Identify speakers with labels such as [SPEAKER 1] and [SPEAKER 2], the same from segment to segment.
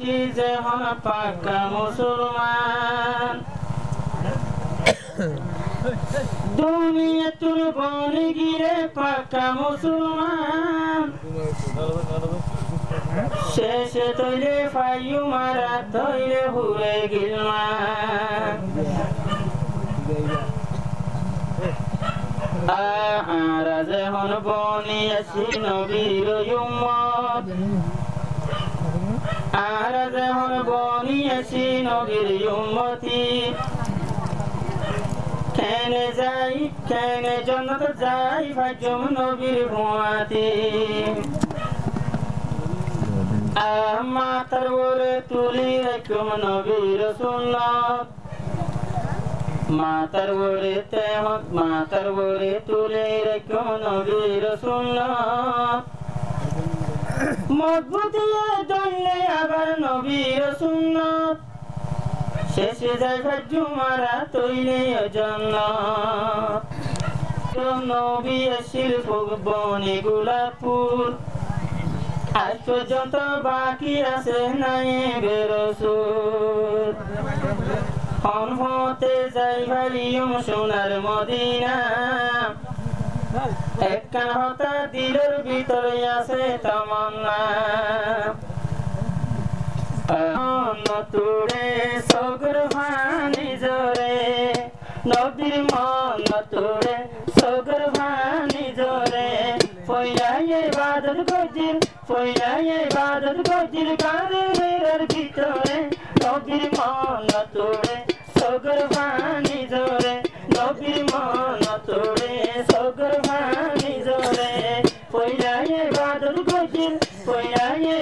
[SPEAKER 1] আসি যে হন পাক্কা মুসলমান দুনিয়া তুর বনি গিরে পাক্কা মুসলমান শেষে তৈলে ফাইয়ু মারা তৈলে হুরে গিলমান আরাজে হন বনি আসি নবীর উম্মত আরাজে হন বনি আসি নবীর উম্মতি কেনে যাই কেনে জন্নত যাই ভাজম নবীর ভুয়াতি মাতার ওরে তুলি রাখম নবীর সুন্নত মাতার ওরে তেমত মাতার ওরে তুলি রাখম নবীর সুন্নত মজবুতিয়ে দলে আবার নবীর সুন্নত শেষে যাই ভাজ্য মারা তৈলে জান্নাত নবী আসিল বনে গোলাপপুর আজ পর্যন্ত বাকি আছে নাই বেরসুল হন হতে যাই ভারিয়ম সোনার মদিনা একখান হতা দিলের ভিতরে আছে তামান্না তুড়ে সগর ভানি জোরে নবীর মন তুড়ে সগর ভানি জোরে পয়লায়ে বাদল গজির কারের ভিতরে নবীর মন তুড়ে সগর ভানি জোরে নবীর মন তুড়ে সগর ভানি জোরে পয়লায়ে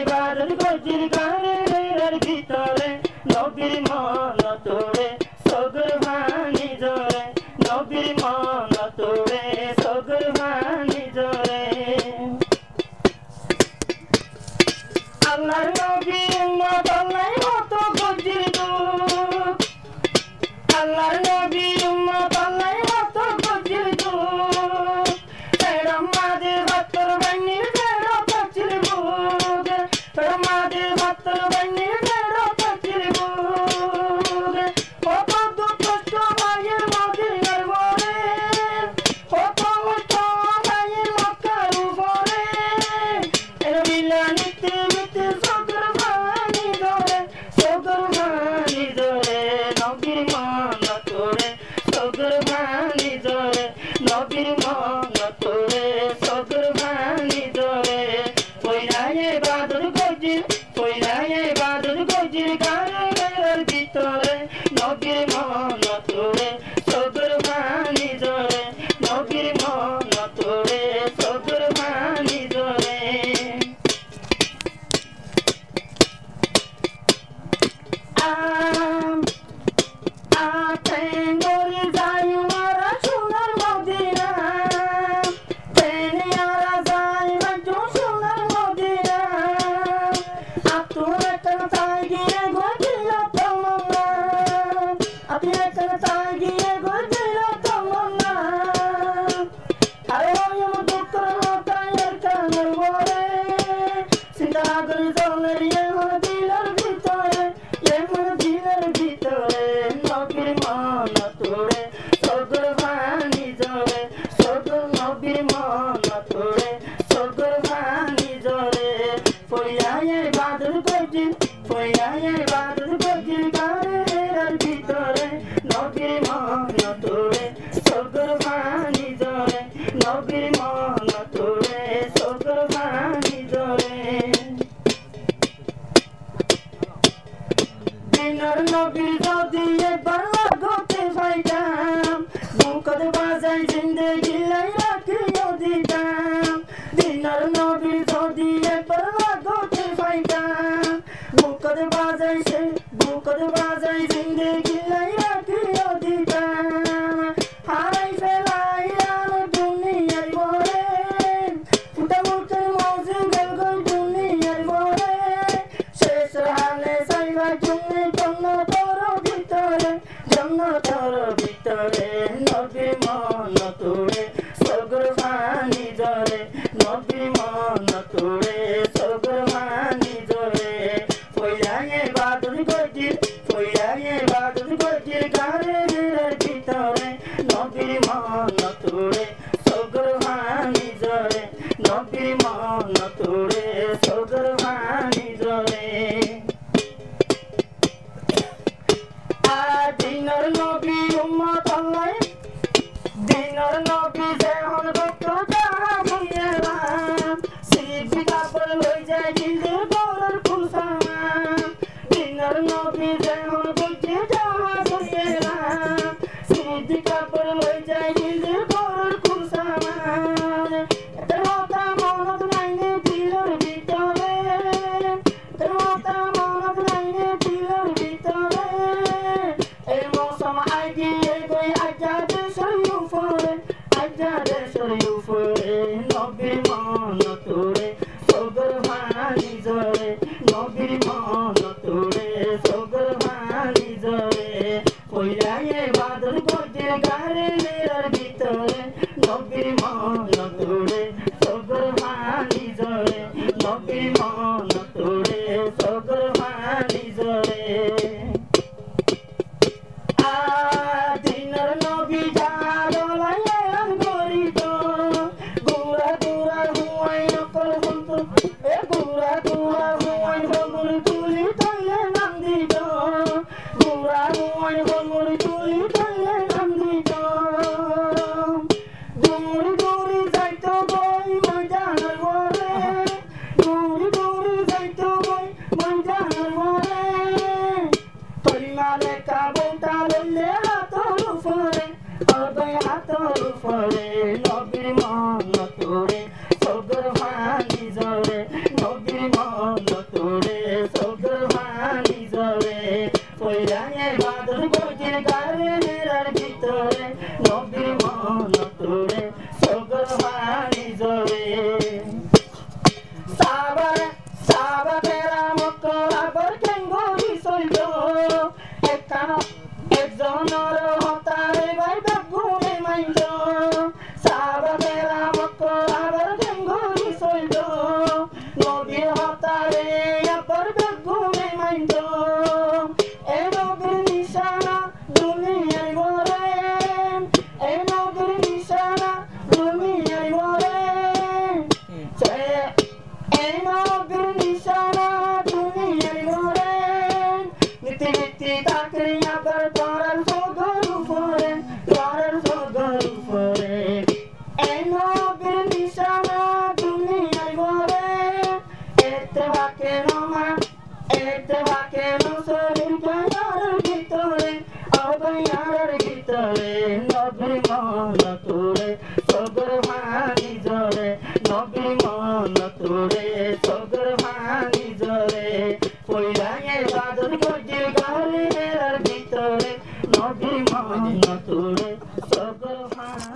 [SPEAKER 1] বাদল গজির কারের ভিতরে নবীর মন তোড়ে সগর ভানি জোরে নবীর মন তোড়ে সগর ভানি জোরে আল্লাহর নবীর উম্মত আল্লাহর মতো গজির দুঃখ আল্লাহর নবীর উম্মত আল্লাহর মতো গজির দুঃখ আমাদের ভক্তর বাণীর বেড়ো পচির বুক আমাদের ভক্তর বাণীর বেড়ো পচির বুক কত দুঃখ মায়ের মদিনার বরে কত কষ্ট মায়ের মক্কার উপরে বিলানিতে মিতে সগর ভানি ধরে নবীর মন তোরে সগর ভানি ধরে নবীর মন তোরে সগর ভানি ধরে পয়লায়ে বাদল গজির গানের ভিতরে নবীর মন তোরে সগর ভানি ধরে নবীর মন তোরে সগর ভানি ধরে তেঙ্গরি যাই মারা সোনার মদিনা তেনিয়ারা যাই ভাজো সোনার মদিনা আতুরে কেন তাই গিয়ে গজিল তমন্না আতুরে কেন তাই গিয়ে গজিল তমন্না আরে ওই দুঃখর মতায়ের কানের বরে চিন্তা করে জলের এমন দিলের ভিতরে নবীর মন তোড়ে সগর ভানি জোরে সগর নবীর মন তোড়ে সগর ভানি জোরে পয়লায়ে বাদল গজির গানের ভিতরে নবীর মন তোড়ে সগর ভানি জোরে নবীর মন তোড়ে সগর ভানি জোরে দিনের নবীর যদি একবার লাগতে পাইতাম বুকত বাজাই জিন্দেগি রাখিও দিতাম দিনের নবীর যদি একবার লাগতে পাইতাম বুকত বাজাই জিন্দেগি রাখিও দিতাম হারাই ফেলাইলাম দুনিয়ার বরে ফুটা মুখের মজু গেল দুনিয়ার বরে শেষ হালে সাইবা জন্নতর ভিতরে নবীর মন তোড়ে সগর ভানি জোরে নবীর মন তোড়ে সগর ভানি জোরে পয়লায়ে বাইন্ধ এ নবীর নিশানা দুনিয়ায় ঘরে এ নবীর নিশানা দুনিয়ায় ঘরে এ নবীর নিশানা দুনিয়ায় ঘরে নীতি নীতি তাকরি আবার করার সদর উপরে করার সদর উপরে এ নবীর নিশানা দুনিয়ায় ঘরে এতে বাকে নমা এতে বাকে নসরির গায়ার ভিতরে অবয়ার ভিতরে নবীর মন তোরে সগর ভাঙি জরে নবীর মন তোরে সগর ভাঙি জরে পয়লায়ে বাদর গজির ঘরের ভিতরে নবীর মন তোরে সগর ভাঙি